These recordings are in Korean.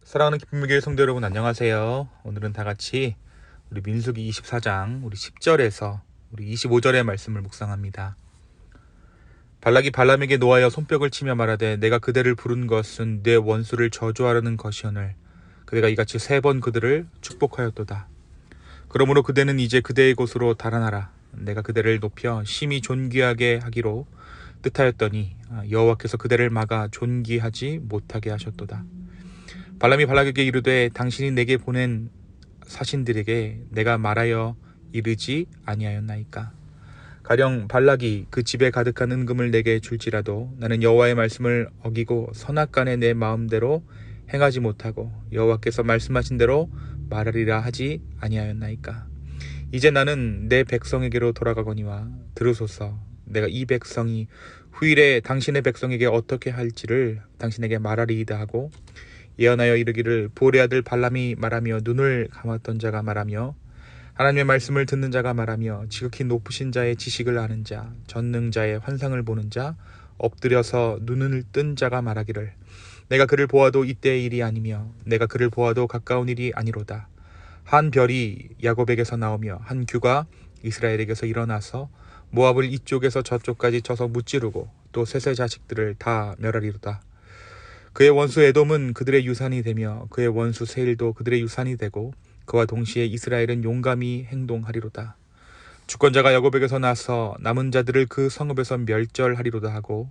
사랑하는 기쁨의 교회 성도 여러분, 안녕하세요. 오늘은 다 같이 우리 민수기 24장 우리 10절에서 우리 25절의 말씀을 묵상합니다. 발락이 발람에게 노하여 손뼉을 치며 말하되 내가 그대를 부른 것은 내 원수를 저주하려는 것이오늘 그대가 이같이 3번 그들을 축복하였도다. 그러므로 그대는 이제 그대의 곳으로 달아나라. 내가 그대를 높여 심히 존귀하게 하기로 뜻하였더니 여호와께서 그대를 막아 존귀하지 못하게 하셨도다. 발람이 발락에게 이르되 당신이 내게 보낸 사신들에게 내가 말하여 이르지 아니하였나이까. 가령 발락이 그 집에 가득한 은금을 내게 줄지라도 나는 여호와의 말씀을 어기고 선악간에 내 마음대로 행하지 못하고 여호와께서 말씀하신 대로 말하리라 하지 아니하였나이까. 이제 나는 내 백성에게로 돌아가거니와 들으소서. 내가 이 백성이 후일에 당신의 백성에게 어떻게 할지를 당신에게 말하리이다 하고 예언하여 이르기를 보레 아들 발람이 말하며 눈을 감았던 자가 말하며 하나님의 말씀을 듣는 자가 말하며 지극히 높으신 자의 지식을 아는 자 전능자의 환상을 보는 자 엎드려서 눈을 뜬 자가 말하기를 내가 그를 보아도 이때의 일이 아니며 내가 그를 보아도 가까운 일이 아니로다. 한 별이 야곱에게서 나오며 한 규가 이스라엘에게서 일어나서 모압을 이쪽에서 저쪽까지 쳐서 무찌르고 또 셋의 자식들을 다 멸하리로다. 그의 원수 에돔은 그들의 유산이 되며 그의 원수 세일도 그들의 유산이 되고 그와 동시에 이스라엘은 용감히 행동하리로다. 주권자가 야곱에게서 나서 남은 자들을 그 성읍에서 멸절하리로다 하고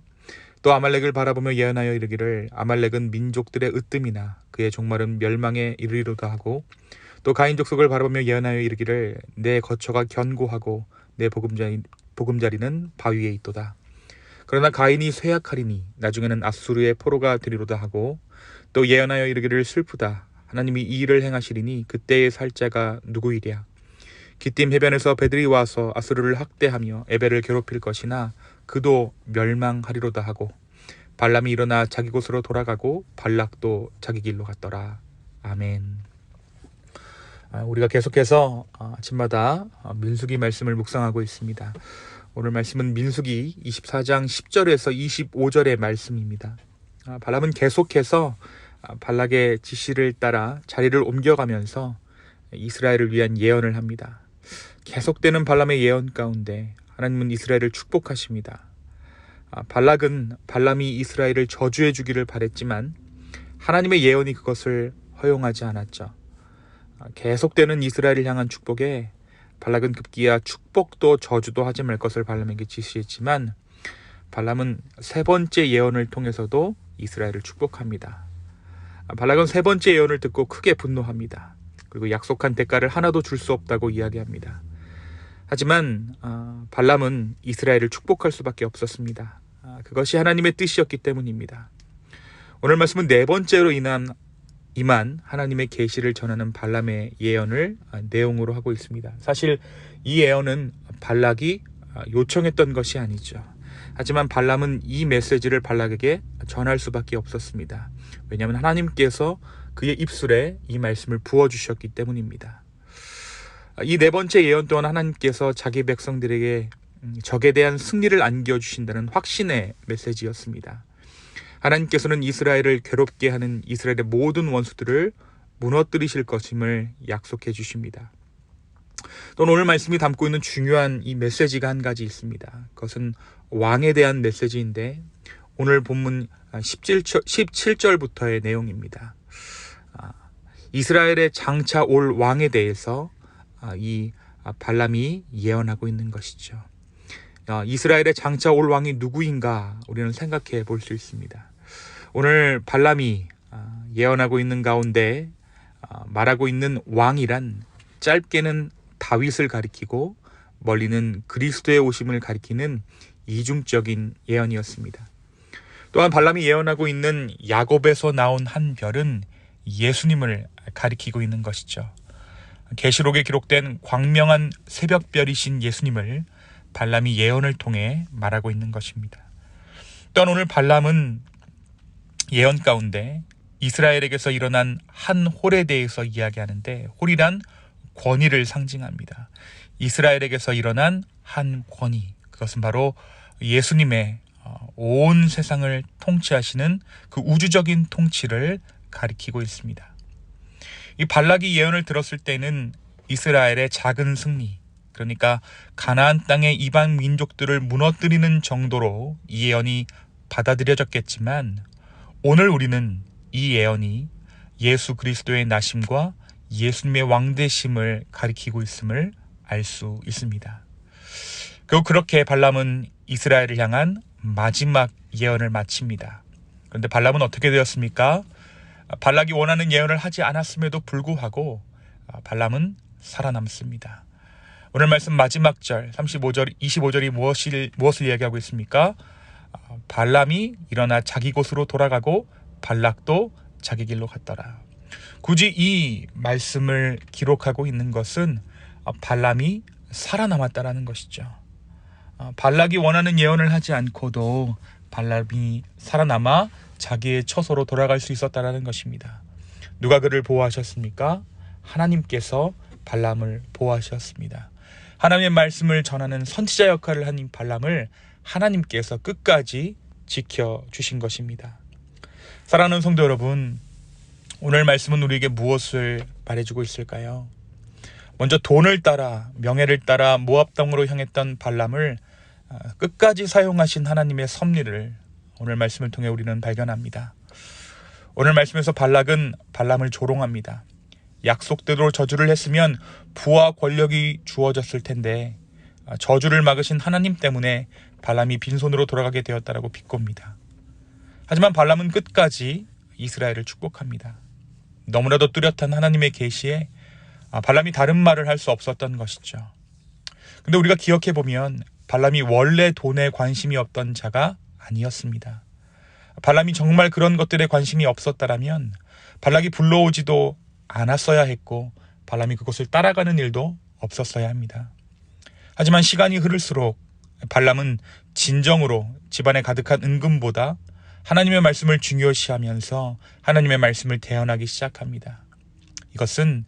또 아말렉을 바라보며 예언하여 이르기를 아말렉은 민족들의 으뜸이나 그의 종말은 멸망에 이르리로다 하고 또 가인 족속을 바라보며 예언하여 이르기를 내 거처가 견고하고 내 보금자리는 바위에 있도다. 그러나 가인이 쇠약하리니 나중에는 아수르의 포로가 되리로다 하고 또 예언하여 이르기를 슬프다. 하나님이 이 일을 행하시리니 그때의 살자가 누구이랴. 기띔 해변에서 배들이 와서 아수르를 학대하며 에벨을 괴롭힐 것이나 그도 멸망하리로다 하고 발람이 일어나 자기 곳으로 돌아가고 발락도 자기 길로 갔더라. 아멘. 우리가 계속해서 아침마다 민수기 말씀을 묵상하고 있습니다. 오늘 말씀은 민수기 24장 10절에서 25절의 말씀입니다. 발람은 계속해서 발락의 지시를 따라 자리를 옮겨가면서 이스라엘을 위한 예언을 합니다. 계속되는 발람의 예언 가운데 하나님은 이스라엘을 축복하십니다. 발락은 발람이 이스라엘을 저주해 주기를 바랬지만 하나님의 예언이 그것을 허용하지 않았죠. 계속되는 이스라엘을 향한 축복에 발락은 급기야 축복도 저주도 하지 말 것을 발람에게 지시했지만 발람은 3번째 예언을 통해서도 이스라엘을 축복합니다. 발락은 3번째 예언을 듣고 크게 분노합니다. 그리고 약속한 대가를 하나도 줄 수 없다고 이야기합니다. 하지만 발람은 이스라엘을 축복할 수밖에 없었습니다. 그것이 하나님의 뜻이었기 때문입니다. 오늘 말씀은 4번째로 임한 하나님의 계시를 전하는 발람의 예언을 내용으로 하고 있습니다. 사실 이 예언은 발락이 요청했던 것이 아니죠. 하지만 발람은 이 메시지를 발락에게 전할 수밖에 없었습니다. 왜냐하면 하나님께서 그의 입술에 이 말씀을 부어주셨기 때문입니다. 이 4번째 예언 또한 하나님께서 자기 백성들에게 적에 대한 승리를 안겨주신다는 확신의 메시지였습니다. 하나님께서는 이스라엘을 괴롭게 하는 이스라엘의 모든 원수들을 무너뜨리실 것임을 약속해 주십니다. 또 오늘 말씀이 담고 있는 중요한 이 메시지가 한 가지 있습니다. 그것은 왕에 대한 메시지인데 오늘 본문 17절부터의 내용입니다. 이스라엘의 장차 올 왕에 대해서 이 발람이 예언하고 있는 것이죠. 이스라엘의 장차 올 왕이 누구인가 우리는 생각해 볼 수 있습니다. 오늘 발람이 예언하고 있는 가운데 말하고 있는 왕이란 짧게는 다윗을 가리키고 멀리는 그리스도의 오심을 가리키는 이중적인 예언이었습니다. 또한 발람이 예언하고 있는 야곱에서 나온 한 별은 예수님을 가리키고 있는 것이죠. 계시록에 기록된 광명한 새벽별이신 예수님을 발람이 예언을 통해 말하고 있는 것입니다. 또한 오늘 발람은 예언 가운데 이스라엘에게서 일어난 한 홀에 대해서 이야기하는데 홀이란 권위를 상징합니다. 이스라엘에게서 일어난 한 권위, 그것은 바로 예수님의 온 세상을 통치하시는 그 우주적인 통치를 가리키고 있습니다. 이 발락이 예언을 들었을 때는 이스라엘의 작은 승리, 그러니까 가나안 땅의 이방 민족들을 무너뜨리는 정도로 이 예언이 받아들여졌겠지만, 오늘 우리는 이 예언이 예수 그리스도의 나심과 예수님의 왕되심을 가리키고 있음을 알 수 있습니다. 결국 그렇게 발람은 이스라엘을 향한 마지막 예언을 마칩니다. 그런데 발람은 어떻게 되었습니까? 발락이 원하는 예언을 하지 않았음에도 불구하고 발람은 살아남습니다. 오늘 말씀 마지막 절 35절, 25절이 무엇을 이야기하고 있습니까? 발람이 일어나 자기 곳으로 돌아가고 발락도 자기 길로 갔더라. 굳이 이 말씀을 기록하고 있는 것은 발람이 살아남았다라는 것이죠. 발락이 원하는 예언을 하지 않고도 발람이 살아남아 자기의 처소로 돌아갈 수 있었다라는 것입니다. 누가 그를 보호하셨습니까? 하나님께서 발람을 보호하셨습니다. 하나님의 말씀을 전하는 선지자 역할을 한 발람을 하나님께서 끝까지 지켜주신 것입니다. 사랑하는 성도 여러분, 오늘 말씀은 우리에게 무엇을 말해주고 있을까요? 먼저 돈을 따라, 명예를 따라 모압 땅으로 향했던 발람을 끝까지 사용하신 하나님의 섭리를 오늘 말씀을 통해 우리는 발견합니다. 오늘 말씀에서 발락은 발람을 조롱합니다. 약속대로 저주를 했으면 부와 권력이 주어졌을 텐데 저주를 막으신 하나님 때문에 발람이 빈손으로 돌아가게 되었다라고 비꼽니다. 하지만 발람은 끝까지 이스라엘을 축복합니다. 너무나도 뚜렷한 하나님의 계시에 발람이 다른 말을 할 수 없었던 것이죠. 근데 우리가 기억해보면 발람이 원래 돈에 관심이 없던 자가 아니었습니다. 발람이 정말 그런 것들에 관심이 없었다라면 발락이 불러오지도 않았어야 했고 발람이 그것을 따라가는 일도 없었어야 합니다. 하지만 시간이 흐를수록 발람은 진정으로 집안에 가득한 은금보다 하나님의 말씀을 중요시하면서 하나님의 말씀을 대언하기 시작합니다. 이것은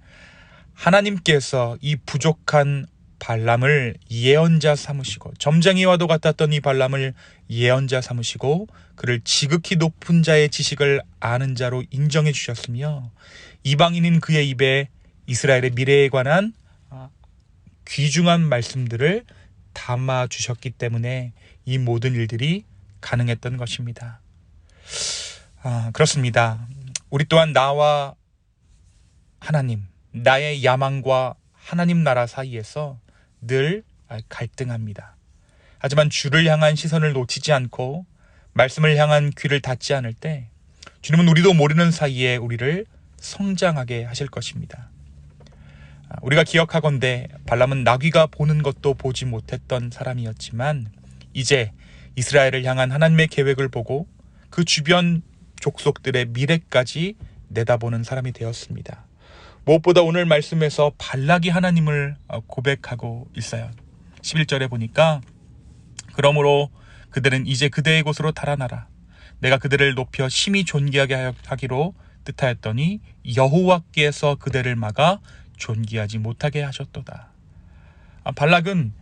하나님께서 이 부족한 발람을 예언자 삼으시고, 점쟁이와도 같았던 이 발람을 예언자 삼으시고 그를 지극히 높은 자의 지식을 아는 자로 인정해 주셨으며, 이방인인 그의 입에 이스라엘의 미래에 관한 귀중한 말씀들을 담아 주셨기 때문에 이 모든 일들이 가능했던 것입니다. 그렇습니다. 우리 또한 나와 하나님, 나의 야망과 하나님 나라 사이에서 늘 갈등합니다. 하지만 주를 향한 시선을 놓치지 않고 말씀을 향한 귀를 닫지 않을 때 주님은 우리도 모르는 사이에 우리를 성장하게 하실 것입니다. 우리가 기억하건대 발람은 나귀가 보는 것도 보지 못했던 사람이었지만 이제 이스라엘을 향한 하나님의 계획을 보고 그 주변 족속들의 미래까지 내다보는 사람이 되었습니다. 무엇보다 오늘 말씀에서 발락이 하나님을 고백하고 있어요. 11절에 보니까 그러므로 그들은 이제 그대의 곳으로 달아나라. 내가 그들을 높여 심히 존귀하게 하기로 뜻하였더니 여호와께서 그들을 막아 존귀하지 못하게 하셨도다. 발락은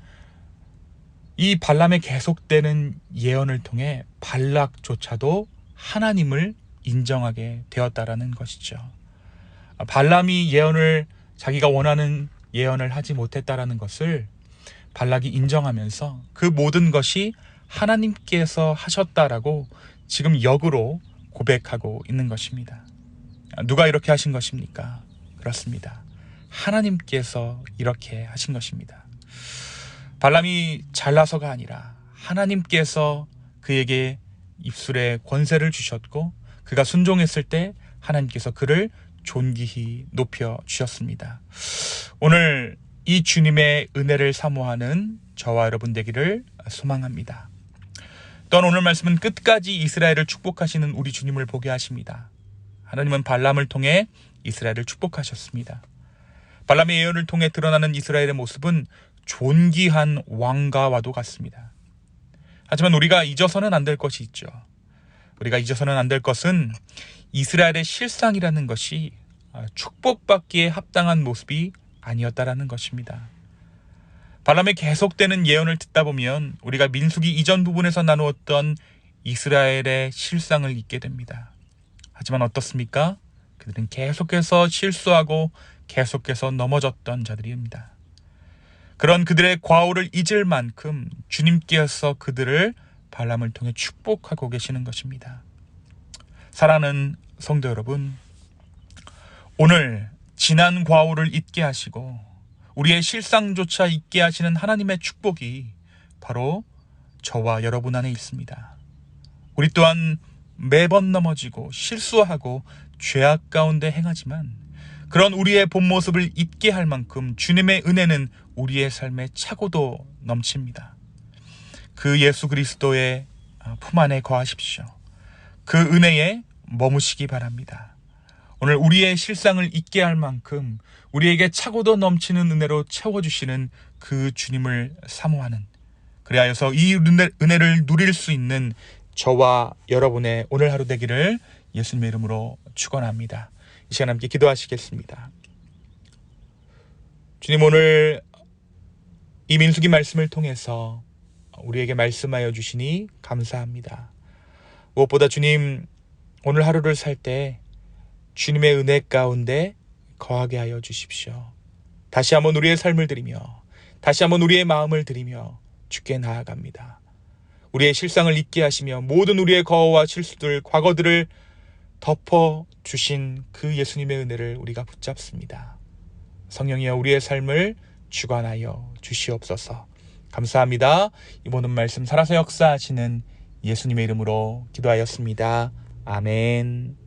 이 발람의 계속되는 예언을 통해 발락조차도 하나님을 인정하게 되었다라는 것이죠. 발람이 예언을 자기가 원하는 예언을 하지 못했다라는 것을 발락이 인정하면서 그 모든 것이 하나님께서 하셨다라고 지금 역으로 고백하고 있는 것입니다. 누가 이렇게 하신 것입니까? 그렇습니다. 하나님께서 이렇게 하신 것입니다. 발람이 잘나서가 아니라 하나님께서 그에게 입술에 권세를 주셨고 그가 순종했을 때 하나님께서 그를 존귀히 높여 주셨습니다. 오늘 이 주님의 은혜를 사모하는 저와 여러분 되기를 소망합니다. 또한 오늘 말씀은 끝까지 이스라엘을 축복하시는 우리 주님을 보게 하십니다. 하나님은 발람을 통해 이스라엘을 축복하셨습니다. 발람의 예언을 통해 드러나는 이스라엘의 모습은 존귀한 왕가와도 같습니다. 하지만 우리가 잊어서는 안 될 것이 있죠. 우리가 잊어서는 안 될 것은 이스라엘의 실상이라는 것이 축복받기에 합당한 모습이 아니었다라는 것입니다. 발람의 계속되는 예언을 듣다 보면 우리가 민수기 이전 부분에서 나누었던 이스라엘의 실상을 잊게 됩니다. 하지만 어떻습니까? 그들은 계속해서 실수하고 계속해서 넘어졌던 자들입니다. 그런 그들의 과오를 잊을 만큼 주님께서 그들을 발람을 통해 축복하고 계시는 것입니다. 사랑하는 성도 여러분, 오늘 지난 과오를 잊게 하시고 우리의 실상조차 잊게 하시는 하나님의 축복이 바로 저와 여러분 안에 있습니다. 우리 또한 매번 넘어지고 실수하고 죄악 가운데 행하지만 그런 우리의 본 모습을 잊게 할 만큼 주님의 은혜는 우리의 삶에 차고도 넘칩니다. 그 예수 그리스도의 품 안에 거하십시오. 그 은혜에 머무시기 바랍니다. 오늘 우리의 실상을 잊게 할 만큼 우리에게 차고도 넘치는 은혜로 채워주시는 그 주님을 사모하는, 그리하여서 이 은혜를 누릴 수 있는 저와 여러분의 오늘 하루 되기를 예수님의 이름으로 축원합니다. 이 시간 함께 기도하시겠습니다. 주님, 오늘 이 민수기 말씀을 통해서 우리에게 말씀하여 주시니 감사합니다. 무엇보다 주님, 오늘 하루를 살 때 주님의 은혜 가운데 거하게 하여 주십시오. 다시 한번 우리의 삶을 드리며 다시 한번 우리의 마음을 드리며 주께 나아갑니다. 우리의 실상을 잊게 하시며 모든 우리의 거어와 실수들, 과거들을 덮어주신 그 예수님의 은혜를 우리가 붙잡습니다. 성령이여, 우리의 삶을 주관하여 주시옵소서. 감사합니다. 이 모든 말씀 살아서 역사하시는 예수님의 이름으로 기도하였습니다. 아멘.